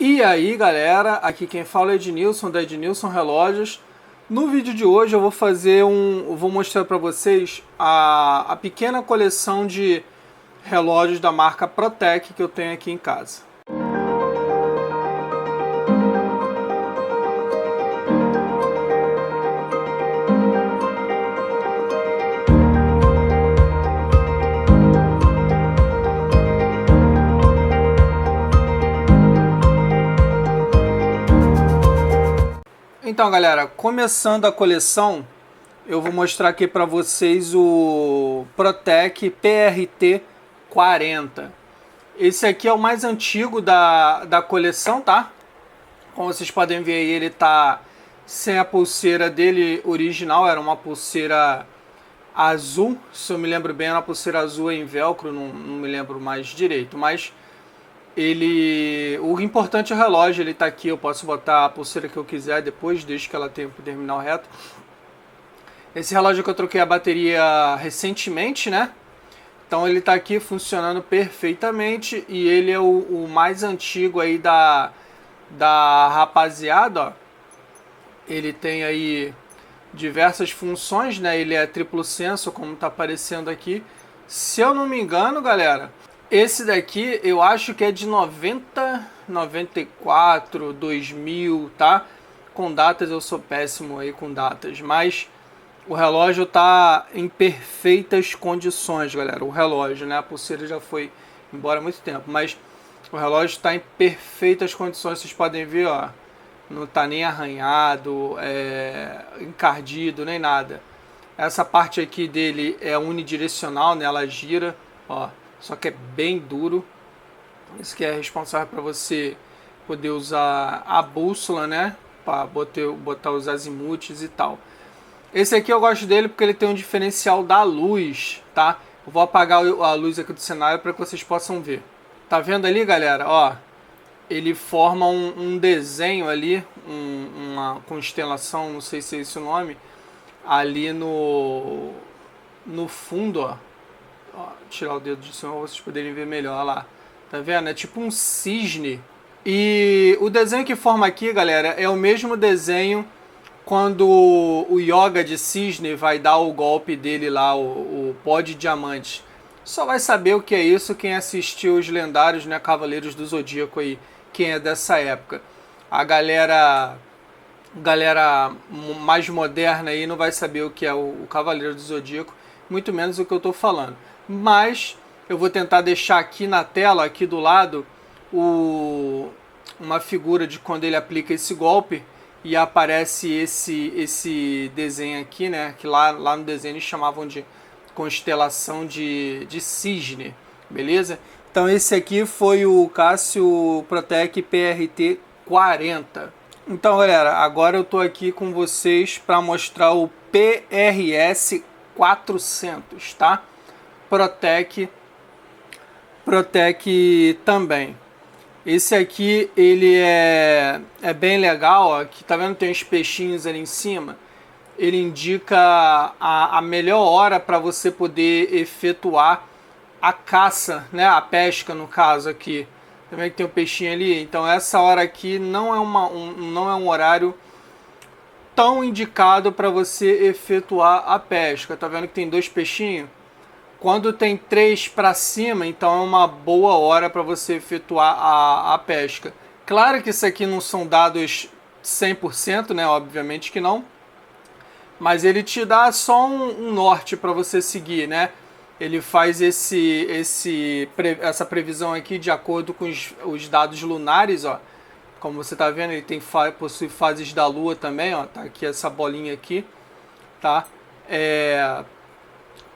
E aí galera, aqui quem fala é Ednilson, da Ednilson Relógios. No vídeo de hoje eu vou mostrar para vocês a pequena coleção de relógios da marca Protec que eu tenho aqui em casa. Então galera, começando a coleção, eu vou mostrar aqui para vocês o Protec PRT 40. Esse aqui é o mais antigo da coleção, tá? Como vocês podem ver aí, ele tá sem a pulseira dele original, era uma pulseira azul, se eu me lembro bem, era uma pulseira azul em velcro, não me lembro mais direito, mas o importante é o relógio, ele tá aqui, eu posso botar a pulseira que eu quiser depois, desde que ela tenha o terminal reto. Esse relógio que eu troquei a bateria recentemente, né? Então ele tá aqui funcionando perfeitamente e ele é o mais antigo aí da rapaziada, ó. Ele tem aí diversas funções, né? Ele é triplo sensor, como tá aparecendo aqui. Se eu não me engano, galera, esse daqui eu acho que é de 90, 94, 2000, tá? Com datas eu sou péssimo aí com datas, mas o relógio tá em perfeitas condições, galera. O relógio, né? A pulseira já foi embora há muito tempo, mas o relógio está em perfeitas condições. Vocês podem ver, ó, não tá nem arranhado, encardido, nem nada. Essa parte aqui dele é unidirecional, né? Ela gira, ó. Só que é bem duro. Isso que é responsável para você poder usar a bússola, né? Para botar os azimutes e tal. Esse aqui eu gosto dele porque ele tem um diferencial da luz, tá? Eu vou apagar a luz aqui do cenário para que vocês possam ver. Tá vendo ali, galera? Ó, ele forma um desenho ali, uma constelação, não sei se é esse o nome, ali no fundo, ó. Ó, tirar o dedo de cima para vocês poderem ver melhor, olha lá. Tá vendo? É tipo um cisne. E o desenho que forma aqui, galera, é o mesmo desenho quando o Yoga de cisne vai dar o golpe dele lá, o pó de diamante. Só vai saber o que é isso quem assistiu os lendários, né, Cavaleiros do Zodíaco aí, quem é dessa época. A galera mais moderna aí não vai saber o que é o Cavaleiro do Zodíaco, muito menos o que eu tô falando. Mas eu vou tentar deixar aqui na tela, aqui do lado, uma figura de quando ele aplica esse golpe e aparece esse desenho aqui, né? Que lá no desenho eles chamavam de constelação de cisne, beleza? Então esse aqui foi o Casio Protec PRT 40. Então galera, agora eu tô aqui com vocês para mostrar o PRS 400, tá? Protec também. Esse aqui ele é bem legal, ó, que tá vendo, tem uns peixinhos ali em cima. Ele indica a melhor hora para você poder efetuar a caça, né? A pesca no caso aqui. Também que tem um peixinho ali. Então essa hora aqui não é um horário tão indicado para você efetuar a pesca. Tá vendo que tem dois peixinhos? Quando tem 3 para cima, então é uma boa hora para você efetuar a pesca. Claro que isso aqui não são dados 100%, né? Obviamente que não. Mas ele te dá só um norte para você seguir, né? Ele faz essa previsão aqui de acordo com os dados lunares, ó. Como você está vendo, ele possui fases da Lua também, ó. Tá aqui essa bolinha aqui, tá?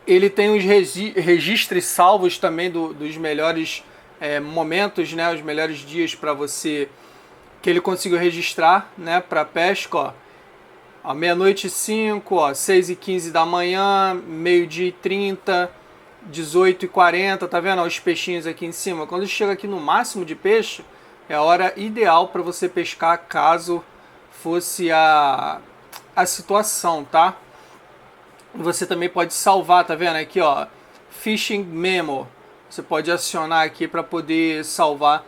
Ele tem os registros salvos também dos melhores momentos, né? Os melhores dias para você que ele conseguiu registrar, né? Para pesca, ó. Meia-noite e 5, ó, 6h15 da manhã, meio-dia e 30, 18h40, tá vendo? Ó, os peixinhos aqui em cima. Quando chega aqui no máximo de peixe, é a hora ideal para você pescar caso fosse a situação, tá? Você também pode salvar, tá vendo aqui, ó, Fishing Memo. Você pode acionar aqui para poder salvar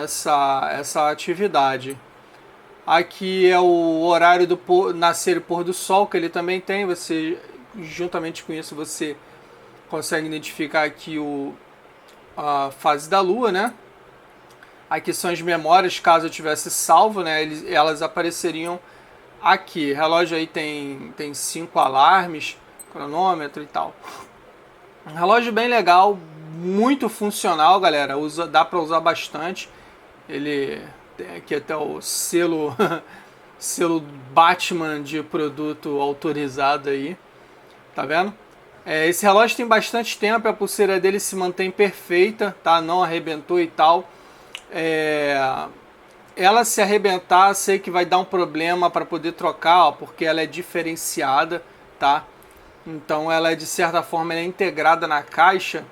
essa atividade. Aqui é o horário do nascer e pôr do sol, que ele também tem. Você, juntamente com isso, você consegue identificar aqui a fase da lua, né? Aqui são as memórias, caso eu tivesse salvo, né? Elas apareceriam aqui. Relógio aí tem 5 alarmes, cronômetro e tal. Um relógio bem legal, muito funcional, galera. Dá para usar bastante. Ele tem aqui até o selo selo Batman de produto autorizado aí, tá vendo? Esse relógio tem bastante tempo, a pulseira dele se mantém perfeita, tá? Não arrebentou e tal. Ela se arrebentar, sei que vai dar um problema para poder trocar, ó, porque ela é diferenciada, tá? Então ela é, de certa forma, ela é integrada na caixa.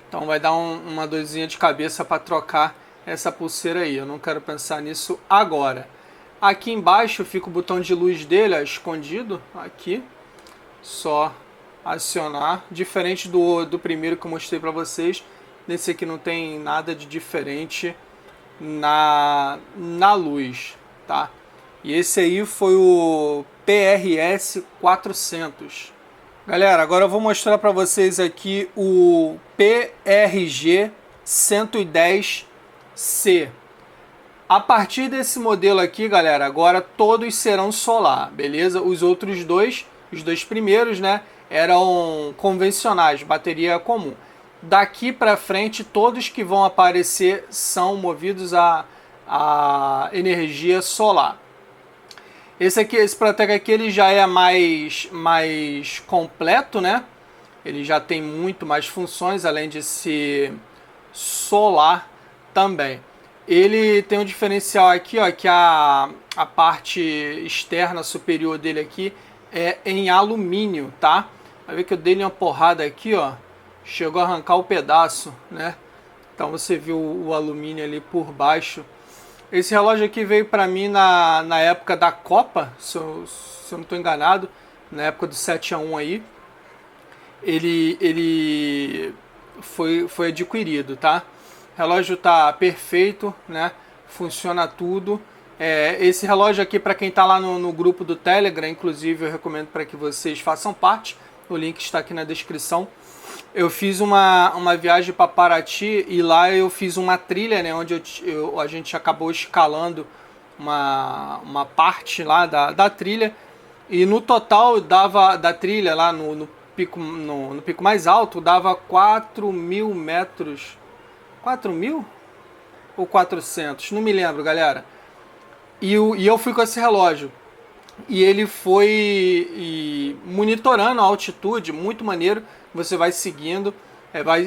Então vai dar uma dorzinha de cabeça para trocar essa pulseira aí. Eu não quero pensar nisso agora. Aqui embaixo fica o botão de luz dele, ó, escondido. Aqui. Só acionar. Diferente do primeiro que eu mostrei para vocês. Nesse aqui não tem nada de diferente na luz, tá? E esse aí foi o PRS 400. Galera, agora eu vou mostrar para vocês aqui o PRG 110C. A partir desse modelo aqui, galera, agora todos serão solar, beleza? Os outros dois, os dois primeiros, né, eram convencionais, bateria comum. Daqui para frente, todos que vão aparecer são movidos a energia solar. Esse Protec aqui ele já é mais completo, né? Ele já tem muito mais funções, além de ser solar também. Ele tem um diferencial aqui, ó, que a parte externa superior dele aqui é em alumínio, tá? Vai ver que eu dei uma porrada aqui, ó, chegou a arrancar o pedaço, né? Então você viu o alumínio ali por baixo. Esse relógio aqui veio para mim na época da Copa, se eu não estou enganado, na época do 7-1 aí. Ele foi adquirido, tá? O relógio tá perfeito, né? Funciona tudo. Esse relógio aqui, para quem tá lá no grupo do Telegram, inclusive eu recomendo para que vocês façam parte. O link está aqui na descrição. Eu fiz uma viagem para Paraty e lá eu fiz uma trilha, né, onde a gente acabou escalando uma parte lá da trilha, e no total dava da trilha lá no pico mais alto dava 4.000 metros. 4.000 ou 400? Não me lembro, galera. E eu fui com esse relógio. E ele foi monitorando a altitude, muito maneiro. Você vai seguindo,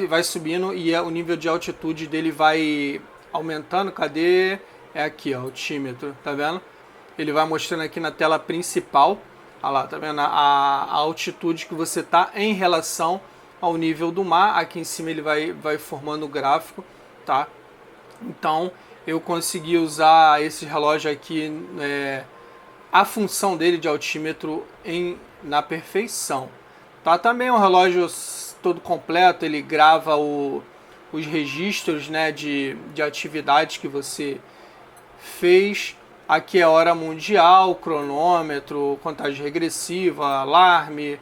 vai subindo e o nível de altitude dele vai aumentando. Cadê? É aqui, ó, o altímetro, tá vendo? Ele vai mostrando aqui na tela principal. Olha lá, tá vendo? A altitude que você tá em relação ao nível do mar. Aqui em cima ele vai formando o gráfico, tá? Então eu consegui usar esse relógio aqui, a função dele de altímetro na perfeição. Tá, também é um relógio todo completo, ele grava os registros, né, de atividades que você fez. Aqui é hora mundial, cronômetro, contagem regressiva, alarme,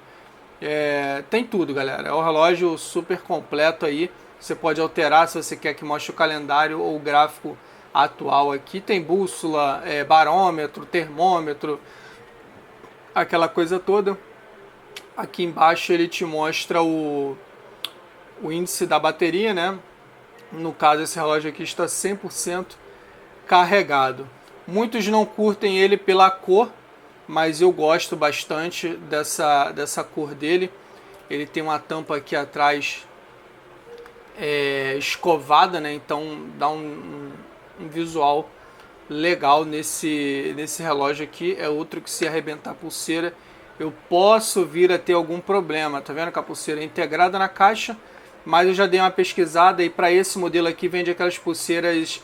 tem tudo, galera. É um relógio super completo aí. Você pode alterar se você quer que mostre o calendário ou o gráfico atual aqui. Tem bússola, barômetro, termômetro, aquela coisa toda. Aqui embaixo ele te mostra o índice da bateria, né? No caso, esse relógio aqui está 100% carregado. Muitos não curtem ele pela cor, mas eu gosto bastante dessa cor dele. Ele tem uma tampa aqui atrás escovada, né? Então dá um visual legal nesse relógio aqui. É outro que, se arrebentar a pulseira, eu posso vir a ter algum problema. Tá vendo que a pulseira é integrada na caixa, mas eu já dei uma pesquisada e para esse modelo aqui vende aquelas pulseiras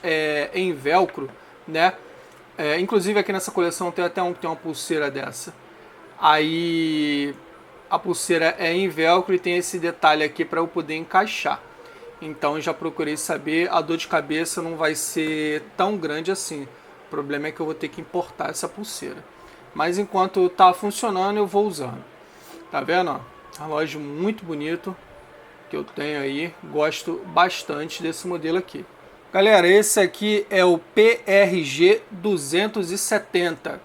em velcro, né? Inclusive aqui nessa coleção tem até tem uma pulseira dessa. Aí a pulseira é em velcro e tem esse detalhe aqui para eu poder encaixar. Então já procurei saber, a dor de cabeça não vai ser tão grande assim. O problema é que eu vou ter que importar essa pulseira. Mas enquanto tá funcionando, eu vou usando. Tá vendo? Ó? Relógio muito bonito que eu tenho aí. Gosto bastante desse modelo aqui. Galera, esse aqui é o PRG 270.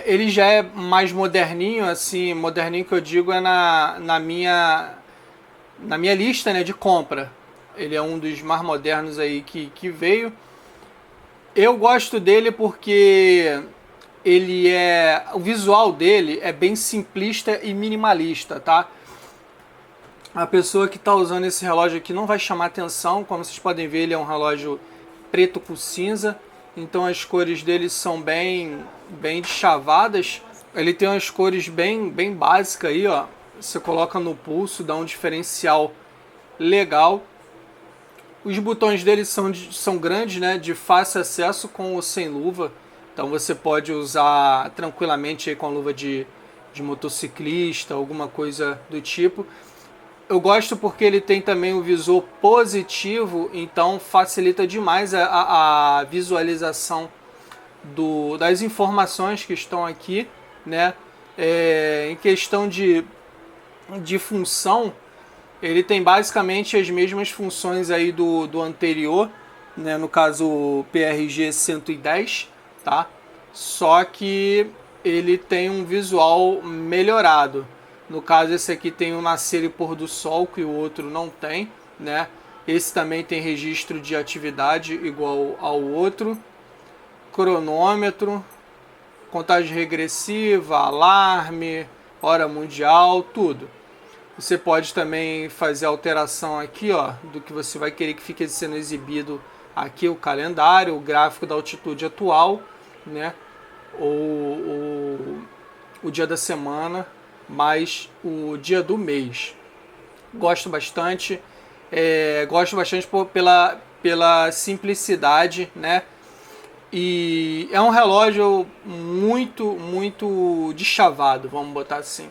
Ele já é mais moderninho, assim, moderninho que eu digo é na minha lista, né, de compra. Ele é um dos mais modernos aí que veio. Eu gosto dele porque o visual dele é bem simplista e minimalista, tá? A pessoa que está usando esse relógio aqui não vai chamar atenção. Como vocês podem ver, ele é um relógio preto com cinza, então as cores dele são bem deschavadas. Ele tem umas cores bem básicas aí, ó. Você coloca no pulso, dá um diferencial legal. Os botões dele são grandes, né, de fácil acesso com ou sem luva. Então você pode usar tranquilamente aí com a luva de motociclista, alguma coisa do tipo. Eu gosto porque ele tem também o visor positivo, então facilita demais a visualização das informações que estão aqui, né? Em questão de função, ele tem basicamente as mesmas funções aí do anterior, né? No caso o PRG 110, tá? Só que ele tem um visual melhorado. No caso, esse aqui tem o nascer e pôr do sol, que o outro não tem, né? Esse também tem registro de atividade igual ao outro. Cronômetro, contagem regressiva, alarme, hora mundial, tudo. Você pode também fazer alteração aqui, ó, do que você vai querer que fique sendo exibido aqui, o calendário, o gráfico da altitude atual, né? Ou o dia da semana, mais o dia do mês. Gosto bastante pela simplicidade, né? E é um relógio muito deschavado, vamos botar assim.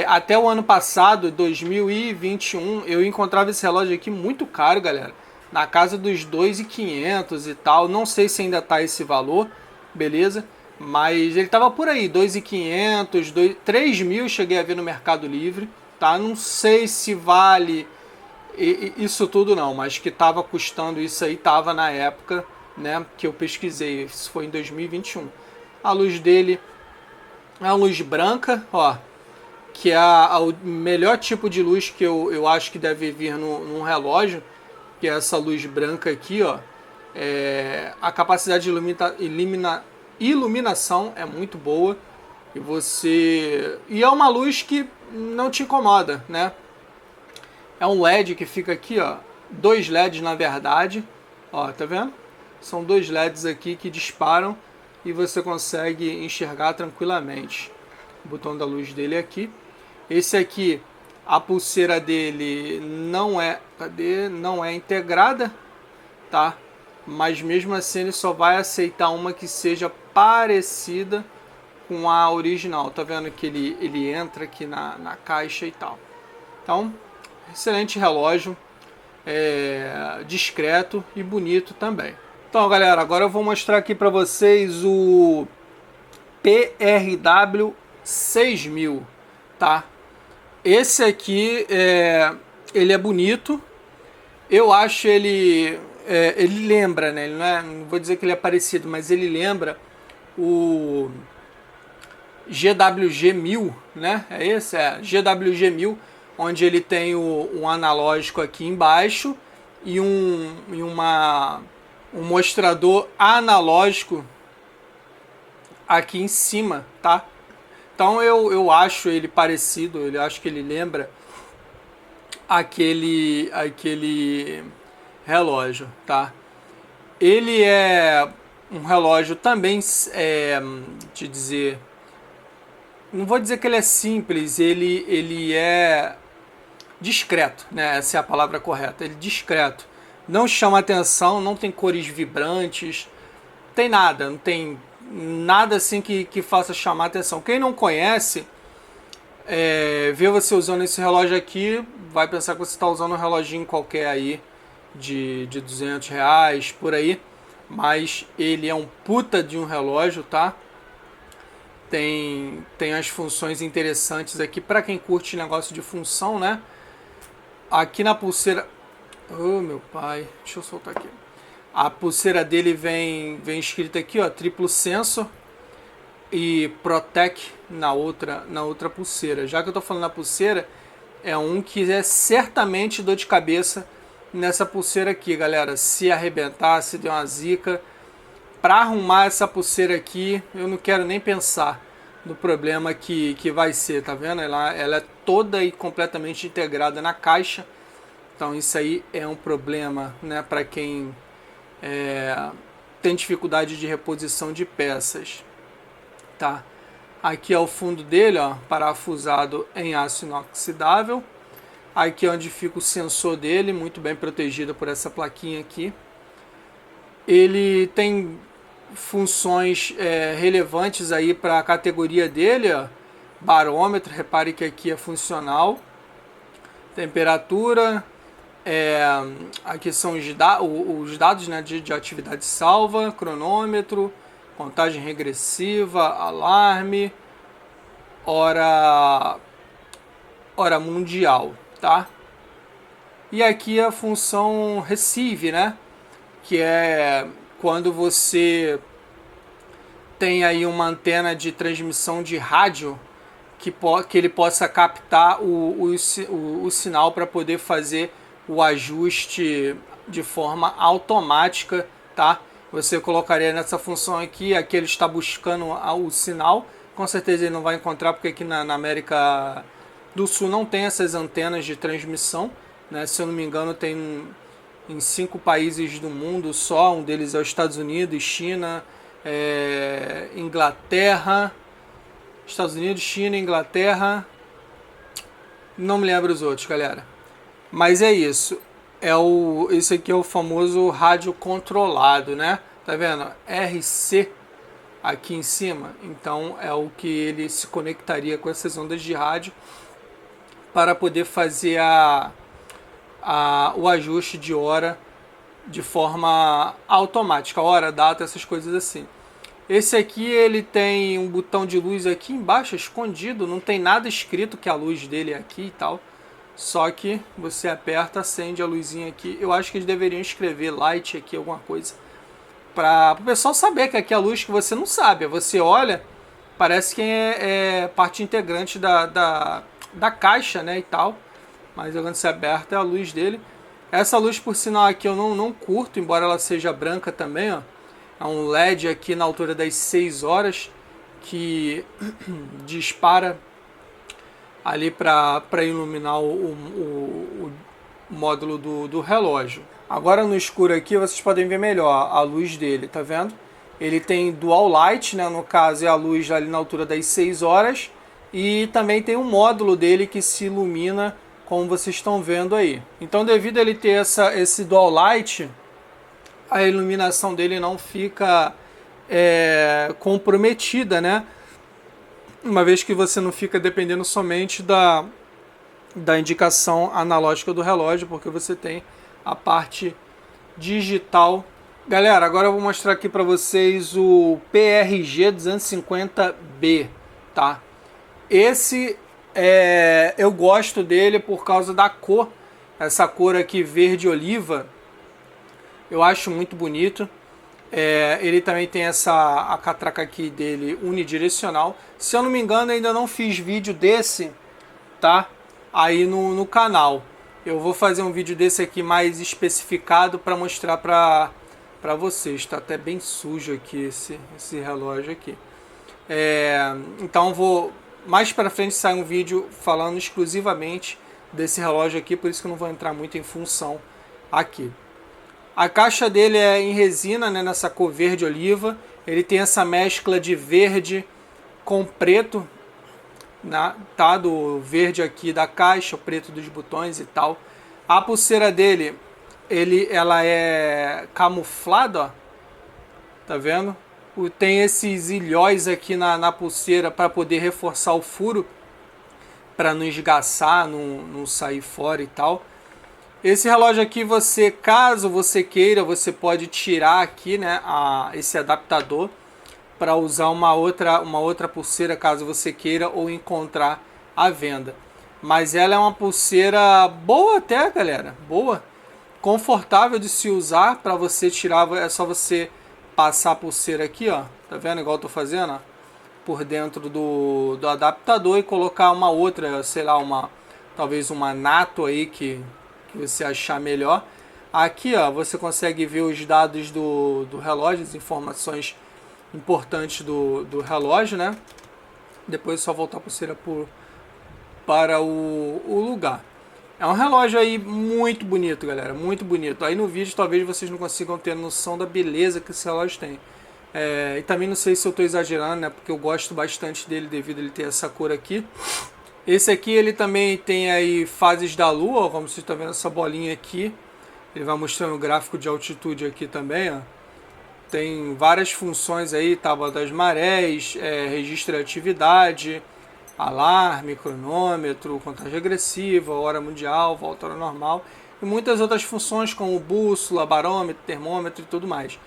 Até o ano passado, 2021, eu encontrava esse relógio aqui muito caro, galera. Na casa dos 2.500 e tal. Não sei se ainda tá esse valor, beleza? Mas ele tava por aí, 2.500, 3.000 cheguei a ver no Mercado Livre, tá? Não sei se vale isso tudo não, mas que tava custando isso aí, tava na época, né, que eu pesquisei, isso foi em 2021. A luz dele é uma luz branca, ó, que é o melhor tipo de luz que eu acho que deve vir num relógio, que é essa luz branca aqui, ó. A capacidade de iluminação é muito boa e é uma luz que não te incomoda, né? É um LED que fica aqui, ó, 2 LEDs na verdade, ó, tá vendo? São 2 LEDs aqui que disparam e você consegue enxergar tranquilamente. O botão da luz dele é aqui. Esse aqui, a pulseira dele não é integrada, tá? Mas mesmo assim ele só vai aceitar uma que seja parecida com a original. Tá vendo que ele entra aqui na caixa e tal. Então, excelente relógio, discreto e bonito também. Então, galera, agora eu vou mostrar aqui para vocês o PRW 6000, tá? Esse aqui ele é bonito. Eu acho ele lembra, né? Ele não vou dizer que ele é parecido, mas ele lembra o GWG 1000, né? É esse, GWG 1000, onde ele tem um analógico aqui embaixo e um mostrador analógico aqui em cima, tá? Então eu acho ele parecido, eu acho que ele lembra aquele relógio, tá? Ele é um relógio também, de dizer, não vou dizer que ele é simples, ele é discreto, né? Essa é a palavra correta. Ele é discreto, não chama atenção, não tem cores vibrantes, tem nada, não tem nada assim que faça chamar atenção. Quem não conhece, ver você usando esse relógio aqui, vai pensar que você está usando um reloginho qualquer aí de R$ 200 por aí, mas ele é um puta de um relógio, tá? Tem as funções interessantes aqui para quem curte negócio de função, né? Aqui na pulseira, oh meu pai, deixa eu soltar aqui. A pulseira dele vem escrita aqui, ó, triplo sensor e Protec na outra pulseira. Já que eu tô falando na pulseira, é um que é certamente dor de cabeça nessa pulseira aqui, galera. Se arrebentar, se der uma zica, para arrumar essa pulseira aqui, eu não quero nem pensar no problema que vai ser, tá vendo? Ela é toda e completamente integrada na caixa, então isso aí é um problema, né, para quem tem dificuldade de reposição de peças, tá? Aqui é o fundo dele, ó, parafusado em aço inoxidável. Aqui é onde fica o sensor dele, muito bem protegido por essa plaquinha aqui. Ele tem funções relevantes aí para a categoria dele, ó. Barômetro, repare que aqui é funcional. Temperatura, aqui são os dados, né, de atividade salva, cronômetro, contagem regressiva, alarme, hora mundial, tá? E aqui a função receive, né, que é quando você tem aí uma antena de transmissão de rádio que ele possa captar o sinal para poder fazer o ajuste de forma automática, tá? Você colocaria nessa função aqui ele está buscando o sinal, com certeza ele não vai encontrar, porque aqui na América do Sul não tem essas antenas de transmissão, né? Se eu não me engano tem em 5 países do mundo só, um deles é os Estados Unidos, China, Inglaterra, Estados Unidos, China, Inglaterra, não me lembro os outros, galera. Mas é isso. Esse aqui é o famoso rádio controlado, né? Tá vendo? RC aqui em cima. Então é o que ele se conectaria com essas ondas de rádio para poder fazer o ajuste de hora de forma automática, hora, data, essas coisas assim. Esse aqui ele tem um botão de luz aqui embaixo, escondido, não tem nada escrito que a luz dele é aqui e tal. Só que você aperta, acende a luzinha aqui. Eu acho que eles deveriam escrever light aqui, alguma coisa, para o pessoal saber que aqui é a luz que você não sabe. Você olha, parece que é parte integrante da caixa, né, e tal. Mas quando você aperta é a luz dele. Essa luz, por sinal, aqui eu não curto, embora ela seja branca também, ó. É um LED aqui na altura das 6 horas que dispara ali para iluminar o módulo do relógio. Agora no escuro aqui vocês podem ver melhor a luz dele, tá vendo? Ele tem dual light, né? No caso é a luz ali na altura das 6 horas, e também tem um módulo dele que se ilumina como vocês estão vendo aí. Então, devido a ele ter esse dual light, a iluminação dele não fica comprometida, né? Uma vez que você não fica dependendo somente da indicação analógica do relógio, porque você tem a parte digital. Galera, agora eu vou mostrar aqui para vocês o PRG 250B, tá? Esse eu gosto dele por causa da cor, essa cor aqui verde oliva, eu acho muito bonito. Ele também tem a catraca aqui dele unidirecional. Se eu não me engano, ainda não fiz vídeo desse, tá? Aí no canal. Eu vou fazer um vídeo desse aqui mais especificado para mostrar para vocês. Está até bem sujo aqui esse relógio aqui. Então mais para frente sai um vídeo falando exclusivamente desse relógio aqui, por isso que eu não vou entrar muito em função aqui. A caixa dele é em resina, né, nessa cor verde oliva. Ele tem essa mescla de verde com preto, né, tá? Do verde aqui da caixa, o preto dos botões e tal. A pulseira dele, ela é camuflada, ó. Tá vendo? Tem esses ilhóis aqui na pulseira para poder reforçar o furo. para não esgaçar, não sair fora e tal. Esse relógio aqui, caso você queira, você pode tirar aqui, né, esse adaptador para usar uma outra pulseira, caso você queira, ou encontrar à venda. Mas ela é uma pulseira boa até, galera, boa, confortável de se usar. Para você tirar, é só você passar a pulseira aqui, ó, tá vendo, igual eu tô fazendo, ó, por dentro do adaptador, e colocar uma outra, sei lá, talvez uma Nato aí que você achar melhor. Aqui, ó, você consegue ver os dados do relógio, as informações importantes do relógio, né? Depois é só voltar a pulseira para o lugar. É um relógio aí muito bonito, galera, muito bonito. Aí no vídeo talvez vocês não consigam ter noção da beleza que esse relógio tem. E também não sei se eu estou exagerando, né? Porque eu gosto bastante dele devido a ele ter essa cor aqui. Esse aqui ele também tem aí fases da lua, ó, como vocês estão vendo essa bolinha aqui. Ele vai mostrando o gráfico de altitude aqui também, ó. Tem várias funções aí, tábua das marés, registro de atividade, alarme, cronômetro, contagem regressiva, hora mundial, volta à hora normal. E muitas outras funções como bússola, barômetro, termômetro e tudo mais.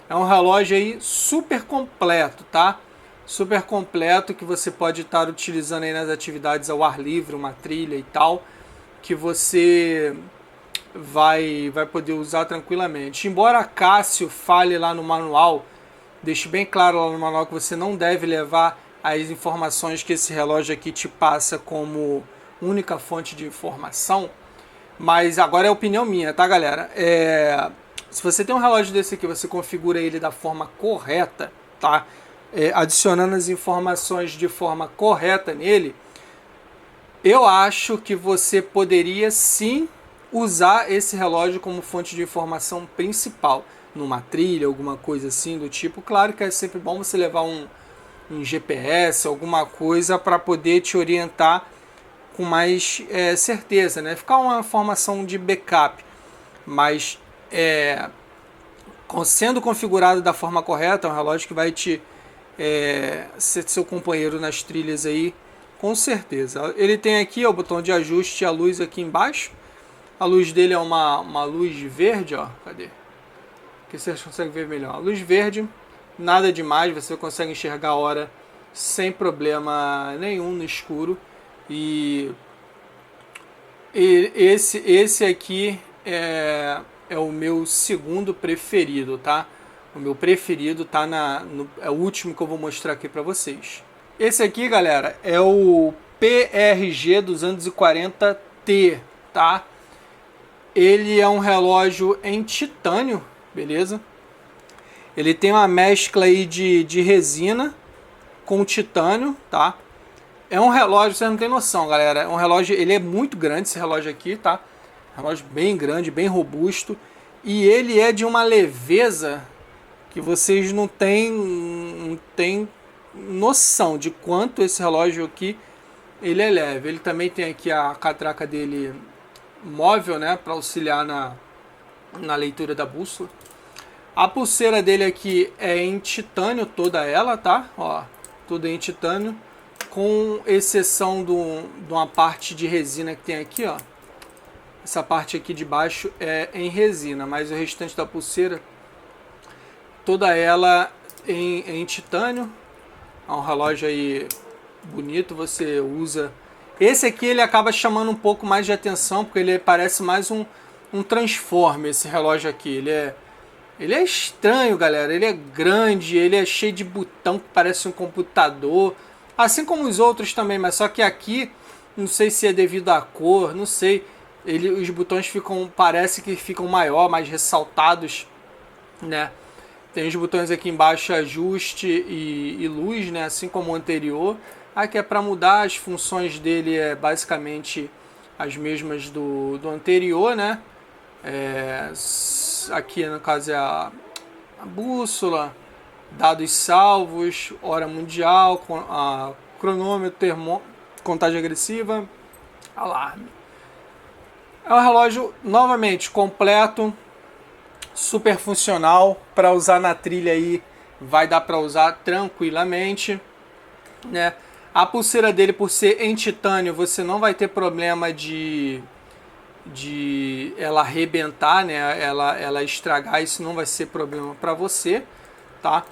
É um relógio aí super completo, tá? Super completo, que você pode estar utilizando aí nas atividades ao ar livre, uma trilha e tal, que você vai poder usar tranquilamente. Embora a Casio fale lá no manual, deixe bem claro lá no manual que você não deve levar as informações que esse relógio aqui te passa como única fonte de informação, mas agora é opinião minha, tá, galera? Se você tem um relógio desse aqui, você configura ele da forma correta, tá? Adicionando as informações de forma correta nele, eu acho que você poderia sim usar esse relógio como fonte de informação principal, numa trilha, alguma coisa assim do tipo. Claro que é sempre bom você levar um GPS, alguma coisa para poder te orientar com mais certeza, né? Ficar uma formação de backup, mas sendo configurado da forma correta, é um relógio que vai te ser seu companheiro nas trilhas aí, com certeza. Ele tem aqui ó, o botão de ajuste, a luz aqui embaixo. A luz dele é uma luz verde, ó. Cadê? Aqui vocês conseguem ver melhor. A luz verde, nada demais, você consegue enxergar a hora sem problema nenhum no escuro. E esse aqui é o meu segundo preferido, tá? O meu preferido tá é o último que eu vou mostrar aqui para vocês. Esse aqui, galera, é o PRG 240T, tá? Ele é um relógio em titânio, beleza? Ele tem uma mescla aí de resina com titânio, tá? É um relógio, vocês não tem noção, galera. É um relógio, ele é muito grande, esse relógio aqui, tá? Relógio bem grande, bem robusto. E ele é de uma leveza que vocês não têm noção de quanto esse relógio aqui ele é leve. Ele também tem aqui a catraca dele móvel, né, para auxiliar na leitura da bússola. A pulseira dele aqui é em titânio, toda ela, tá? Ó, tudo em titânio, com exceção de uma parte de resina que tem aqui, ó. Essa parte aqui de baixo é em resina, mas o restante da pulseira, toda ela em titânio. É um relógio aí bonito, você usa. Esse aqui ele acaba chamando um pouco mais de atenção, porque ele parece mais um Transformer, esse relógio aqui. Ele é estranho, galera. Ele é grande, ele é cheio de botão que parece um computador. Assim como os outros também, mas só que aqui, não sei se é devido à cor, não sei. Os botões parece que ficam maior, mais ressaltados, né? Tem os botões aqui embaixo, ajuste e luz, né? Assim como o anterior. Aqui é para mudar, as funções dele é basicamente as mesmas do anterior, né? Aqui no caso é a bússola, dados salvos, hora mundial, cronômetro, contagem agressiva, alarme. É um relógio novamente completo, super funcional, para usar na trilha aí vai dar para usar tranquilamente, né? A pulseira dele, por ser em titânio, você não vai ter problema de ela arrebentar, né? Ela estragar, isso não vai ser problema para você, tá?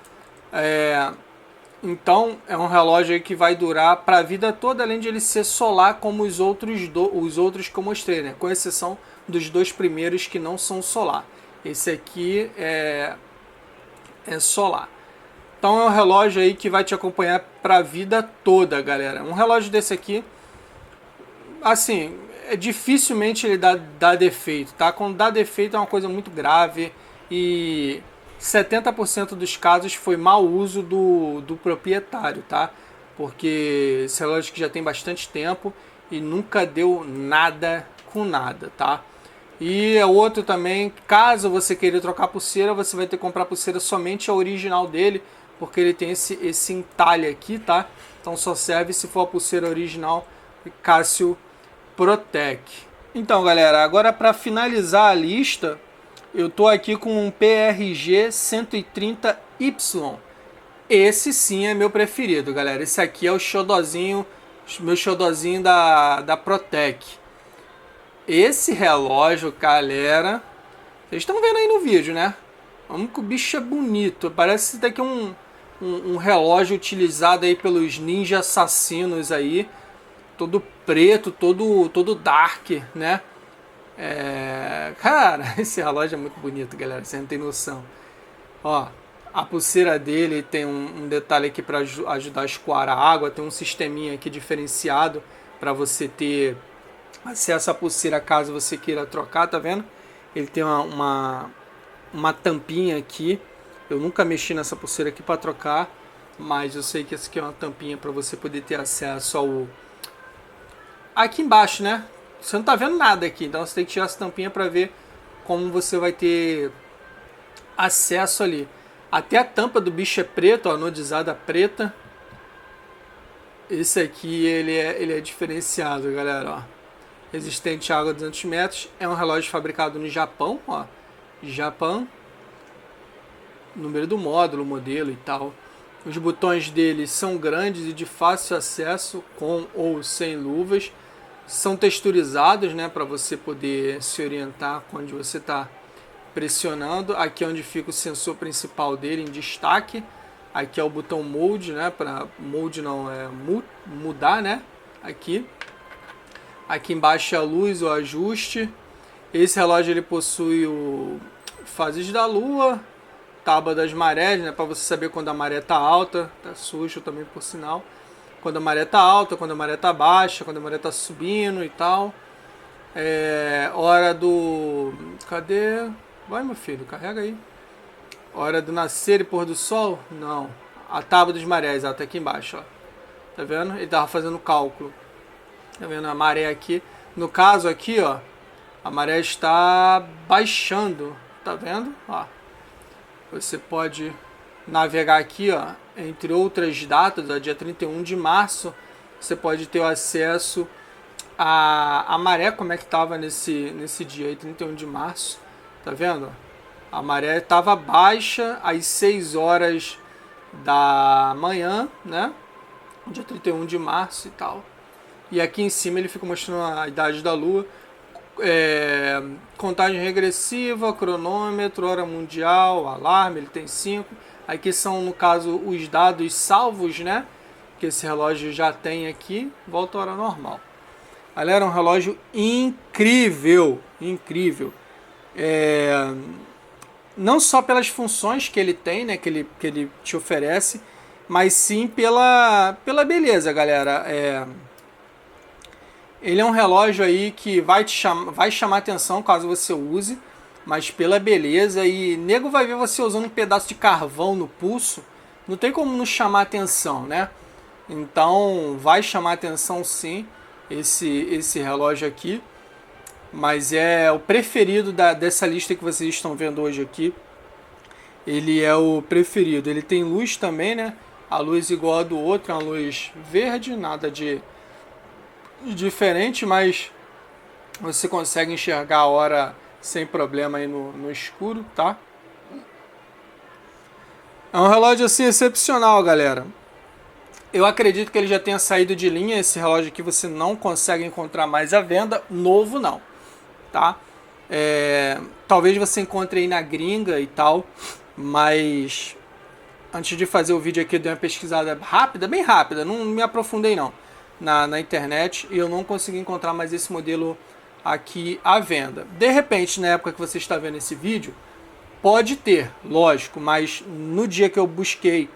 Então é um relógio aí que vai durar para a vida toda, além de ele ser solar como os outros que eu mostrei, né? Com exceção dos 2 primeiros que não são solar. Esse aqui é solar. Então é um relógio aí que vai te acompanhar para a vida toda, galera. Um relógio desse aqui, assim, dificilmente ele dá defeito, tá? Quando dá defeito é uma coisa muito grave e 70% dos casos foi mau uso do proprietário, tá? Porque esse relógio que já tem bastante tempo e nunca deu nada com nada, tá? E é outro também, caso você queira trocar pulseira, você vai ter que comprar pulseira somente a original dele, porque ele tem esse entalhe aqui, tá? Então só serve se for a pulseira original Casio Protec. Então, galera, agora para finalizar a lista, eu tô aqui com um PRG 130Y. Esse sim é meu preferido, galera. Esse aqui é o xodozinho, meu xodozinho da Protec. Esse relógio, galera, vocês estão vendo aí no vídeo, né? Vamos que o bicho é bonito. Parece daqui um relógio utilizado aí pelos ninja assassinos aí. Todo preto, todo dark, né? Cara, esse relógio é muito bonito, galera. Você não tem noção. Ó, a pulseira dele tem um detalhe aqui para ajudar a escoar a água. Tem um sisteminha aqui diferenciado para você ter acesso à pulseira caso você queira trocar, tá vendo? Ele tem uma tampinha aqui. Eu nunca mexi nessa pulseira aqui para trocar, mas eu sei que essa aqui é uma tampinha para você poder ter acesso ao... Aqui embaixo, né? Você não tá vendo nada aqui, então você tem que tirar essa tampinha para ver como você vai ter acesso ali. Até a tampa do bicho é preta, ó, anodizada preta. Esse aqui ele é diferenciado, galera, ó. Resistente à água a 200 metros. É um relógio fabricado no Japão, ó. Japão. Número do módulo, modelo e tal. Os botões dele são grandes e de fácil acesso, com ou sem luvas. São texturizados, né, para você poder se orientar onde você está pressionando. Aqui é onde fica o sensor principal dele em destaque. Aqui é o botão Mode, né, para Mode não é mudar, né? Aqui embaixo é a luz, o ajuste. Esse relógio ele possui o fases da lua, tábua das marés, né, para você saber quando a maré está alta, tá sujo também por sinal. Quando a maré está alta, quando a maré está baixa, quando a maré está subindo e tal. Hora do... Cadê? Vai, meu filho, carrega aí. Hora do nascer e pôr do sol? Não. A tábua dos marés, ela tá aqui embaixo, ó. Tá vendo? Ele tava fazendo cálculo. Tá vendo a maré aqui? No caso aqui, ó, a maré está baixando. Tá vendo? Ó. Você pode navegar aqui, ó, entre outras datas, ó, dia 31 de março, você pode ter acesso a maré, como é que estava nesse dia aí, 31 de março, tá vendo? A maré estava baixa às 6 horas da manhã, né? Dia 31 de março e tal. E aqui em cima ele fica mostrando a idade da lua, contagem regressiva, cronômetro, hora mundial, alarme, ele tem 5. Aqui são, no caso, os dados salvos, né? Que esse relógio já tem aqui. Volta a hora normal. Galera, é um relógio incrível, incrível. Não só pelas funções que ele tem, né? Que ele te oferece, mas sim pela beleza, galera. Ele é um relógio aí que vai chamar atenção caso você use, mas pela beleza, e nego vai ver você usando um pedaço de carvão no pulso, não tem como não chamar atenção, né? Então vai chamar atenção sim esse relógio aqui, mas é o preferido dessa lista que vocês estão vendo hoje aqui. Ele é o preferido. Ele tem luz também, né? A luz igual a do outro, é uma luz verde, nada de diferente, mas você consegue enxergar a hora sem problema aí no escuro, tá? É um relógio assim excepcional, galera. Eu acredito que ele já tenha saído de linha. Esse relógio aqui você não consegue encontrar mais à venda. Novo não, tá? Talvez você encontre aí na gringa e tal, mas antes de fazer o vídeo aqui eu dei uma pesquisada rápida, bem rápida, não me aprofundei não, na internet, e eu não consegui encontrar mais esse modelo aqui à venda. De repente, na época que você está vendo esse vídeo, pode ter, lógico, mas no dia que eu busquei,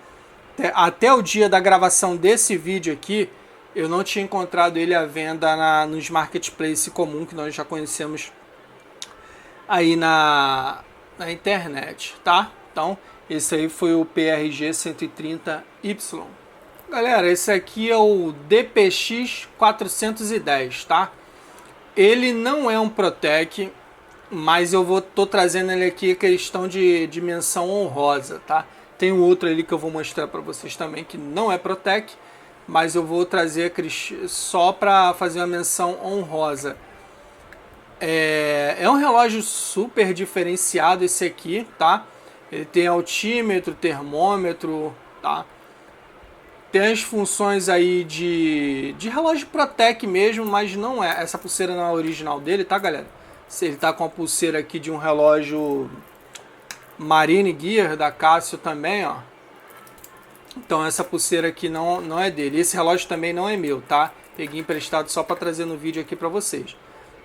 até o dia da gravação desse vídeo aqui, eu não tinha encontrado ele à venda nos marketplaces comum que nós já conhecemos aí na internet, tá? Então, esse aí foi o PRG 130Y. Galera, esse aqui é o DPX 410, tá? Ele não é um Protec, mas eu tô trazendo ele aqui questão de dimensão honrosa, tá? Tem um outro ali que eu vou mostrar para vocês também que não é Protec, mas eu vou trazer só para fazer uma menção honrosa. É um relógio super diferenciado esse aqui, tá? Ele tem altímetro, termômetro, tá? Tem as funções aí de relógio Protec mesmo, mas não é. Essa pulseira não é a original dele, tá, galera? Ele tá com a pulseira aqui de um relógio Marine Gear da Casio também, ó. Então essa pulseira aqui não é dele. Esse relógio também não é meu, tá? Peguei emprestado só para trazer no vídeo aqui para vocês.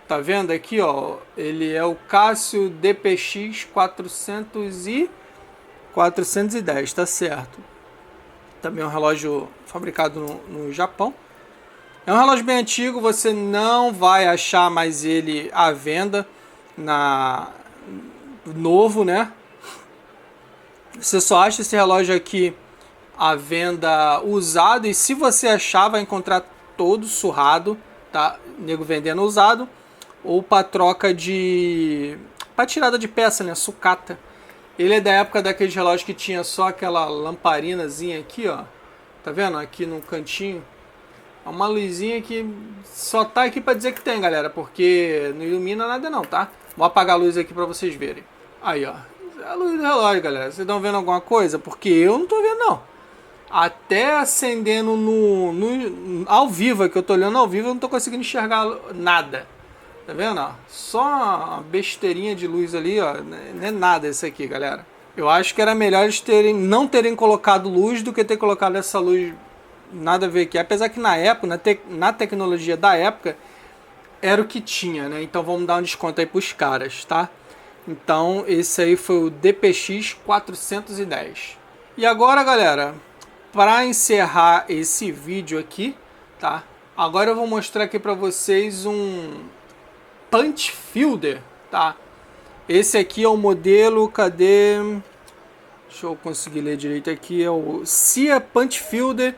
Tá vendo aqui, ó? Ele é o Casio DPX 410, tá certo. Também é um relógio fabricado no Japão. É um relógio bem antigo, você não vai achar mais ele à venda novo, né? Você só acha esse relógio aqui à venda usado, e se você achar, vai encontrar todo surrado, tá? Nego vendendo usado, ou para troca para tirada de peça, né? Sucata. Ele é da época daqueles relógios que tinha só aquela lamparinazinha aqui, ó. Tá vendo? Aqui no cantinho. É uma luzinha que só tá aqui para dizer que tem, galera, porque não ilumina nada não, tá? Vou apagar a luz aqui para vocês verem. Aí, ó. É a luz do relógio, galera. Vocês estão vendo alguma coisa? Porque eu não tô vendo, não. Até acendendo ao vivo, que eu tô olhando ao vivo, eu não tô conseguindo enxergar nada. Tá vendo? Ó? Só uma besteirinha de luz ali, ó. Não é nada isso aqui, galera. Eu acho que era melhor eles não terem colocado luz do que ter colocado essa luz nada a ver aqui. Apesar que na época, na tecnologia da época, era o que tinha, né? Então vamos dar um desconto aí pros caras, tá? Então esse aí foi o DPX 410. E agora, galera, para encerrar esse vídeo aqui, tá? Agora eu vou mostrar aqui para vocês um Punch Fielder, tá? Esse aqui é o modelo, cadê? Deixa eu conseguir ler direito aqui, é o Cia Punch Fielder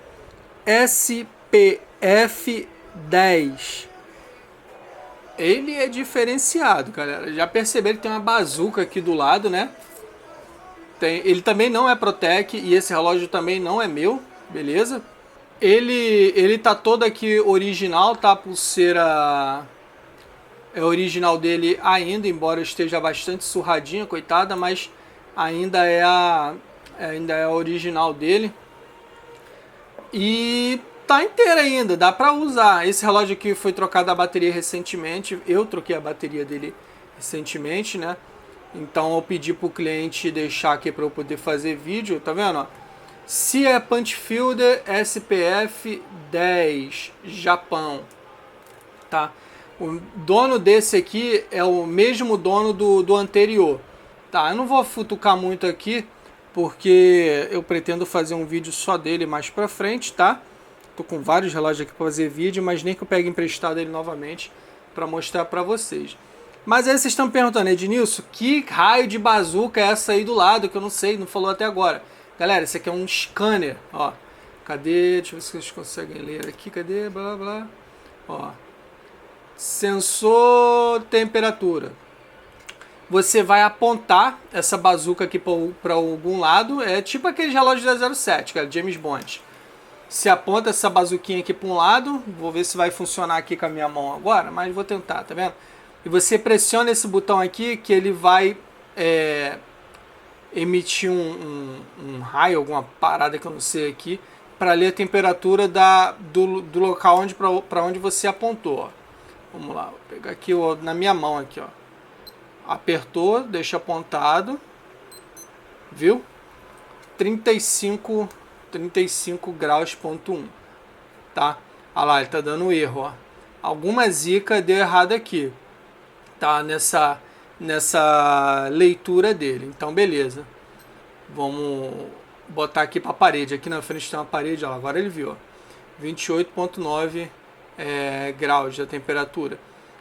SPF 10. Ele é diferenciado, galera. Já perceberam que tem uma bazuca aqui do lado, né? Ele também não é Protec e esse relógio também não é meu, beleza? Ele tá todo aqui original, tá? A pulseira é original dele ainda, embora esteja bastante surradinha, coitada, mas ainda é a original dele. E tá inteira ainda, dá pra usar. Esse relógio aqui foi trocado a bateria recentemente, eu troquei a bateria dele recentemente, né? Então eu pedi pro cliente deixar aqui para eu poder fazer vídeo, tá vendo? Ó? Cia Punch Fielder SPF 10, Japão, tá? O dono desse aqui é o mesmo dono do anterior, tá? Eu não vou futucar muito aqui, porque eu pretendo fazer um vídeo só dele mais pra frente, tá? Tô com vários relógios aqui para fazer vídeo, mas nem que eu pegue emprestado ele novamente para mostrar para vocês. Mas aí vocês estão perguntando, Ednilson, que raio de bazuca é essa aí do lado, que eu não sei, não falou até agora. Galera, esse aqui é um scanner, ó. Cadê? Deixa eu ver se vocês conseguem ler aqui, cadê? Blá, blá. Ó. Sensor temperatura. Você vai apontar essa bazuca aqui para algum lado, é tipo aquele relógio da 07, cara, James Bond. Se aponta essa bazuquinha aqui para um lado, vou ver se vai funcionar aqui com a minha mão agora, mas vou tentar, tá vendo? E você pressiona esse botão aqui que ele vai emitir um raio, alguma parada que eu não sei aqui, para ler a temperatura do local para onde você apontou. Ó. Vamos lá, vou pegar aqui ó, na minha mão aqui, ó. Apertou, deixa apontado, viu? 35 graus,1, tá? Olha lá, ele tá dando erro, ó. Alguma zica deu errado aqui, tá? Nessa leitura dele. Então, beleza. Vamos botar aqui para a parede. Aqui na frente tem uma parede, ó. Agora ele viu, ó. 28,9 graus da temperatura.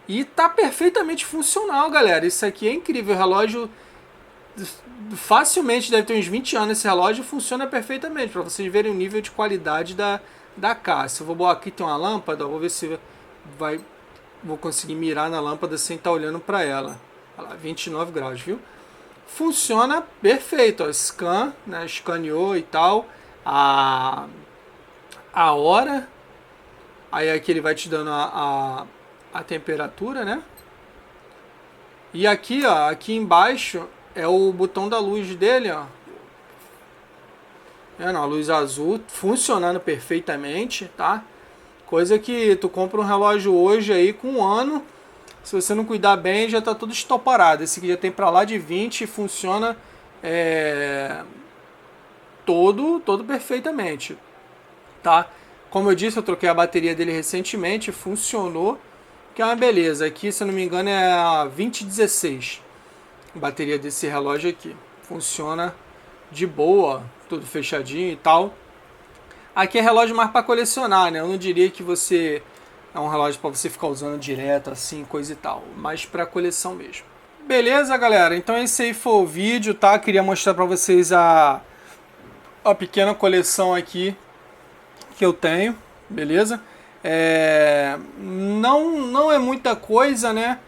E tá perfeitamente funcional, galera. Isso aqui é incrível. O relógio facilmente deve ter uns 20 anos esse relógio, funciona perfeitamente, para vocês verem o nível de qualidade da caixa. Eu vou aqui tem uma lâmpada, vou ver se vou conseguir mirar na lâmpada sem estar olhando para ela. Olha lá, 29 graus, viu? Funciona perfeito, ó. Scan, né? Escaneou e tal, a hora, aí aqui ele vai te dando a temperatura, né? E aqui, ó, aqui embaixo é o botão da luz dele, ó. Não, a luz azul funcionando perfeitamente, tá? Coisa que tu compra um relógio hoje aí com 1 ano, se você não cuidar bem já tá tudo estoparado. Esse aqui já tem pra lá de 20 e funciona todo perfeitamente, tá? Como eu disse, eu troquei a bateria dele recentemente, funcionou, que é uma beleza. Aqui, se eu não me engano, é a 2016. Bateria desse relógio aqui funciona de boa, tudo fechadinho e tal. Aqui é relógio mais para colecionar, né? Eu não diria que você é um relógio para você ficar usando direto assim, coisa e tal, mas para coleção mesmo. Beleza, galera? Então esse aí foi o vídeo, tá? Queria mostrar para vocês a pequena coleção aqui que eu tenho, beleza? Não é muita coisa, né?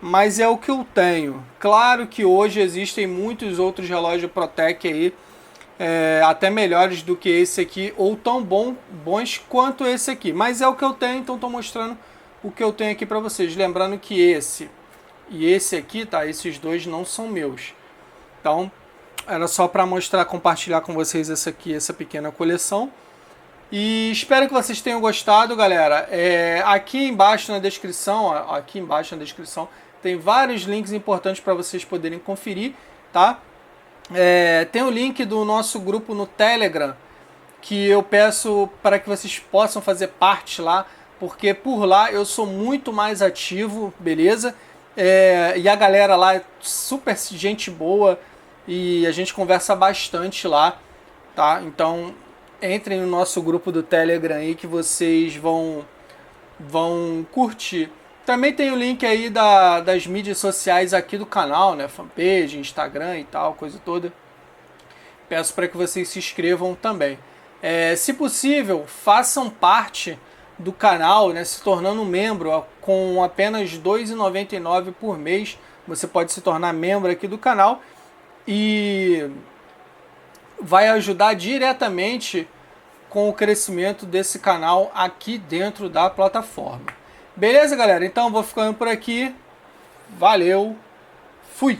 Mas é o que eu tenho. Claro que hoje existem muitos outros relógios Protec aí, até melhores do que esse aqui, ou tão bons quanto esse aqui. Mas é o que eu tenho, então estou mostrando o que eu tenho aqui para vocês. Lembrando que esse e esse aqui, tá? Esses dois não são meus. Então, era só para mostrar, compartilhar com vocês essa pequena coleção. E espero que vocês tenham gostado, galera. Aqui embaixo na descrição, tem vários links importantes para vocês poderem conferir, tá? Tem o link do nosso grupo no Telegram, que eu peço para que vocês possam fazer parte lá, porque por lá eu sou muito mais ativo, beleza? E a galera lá é super gente boa e a gente conversa bastante lá, tá? Então entrem no nosso grupo do Telegram aí que vocês vão curtir. Também tem o link aí das mídias sociais aqui do canal, né? Fanpage, Instagram e tal, coisa toda. Peço para que vocês se inscrevam também. Se possível, façam parte do canal, né? Se tornando um membro com apenas R$ 2,99 por mês. Você pode se tornar membro aqui do canal e vai ajudar diretamente com o crescimento desse canal aqui dentro da plataforma. Beleza, galera? Então vou ficando por aqui. Valeu. Fui.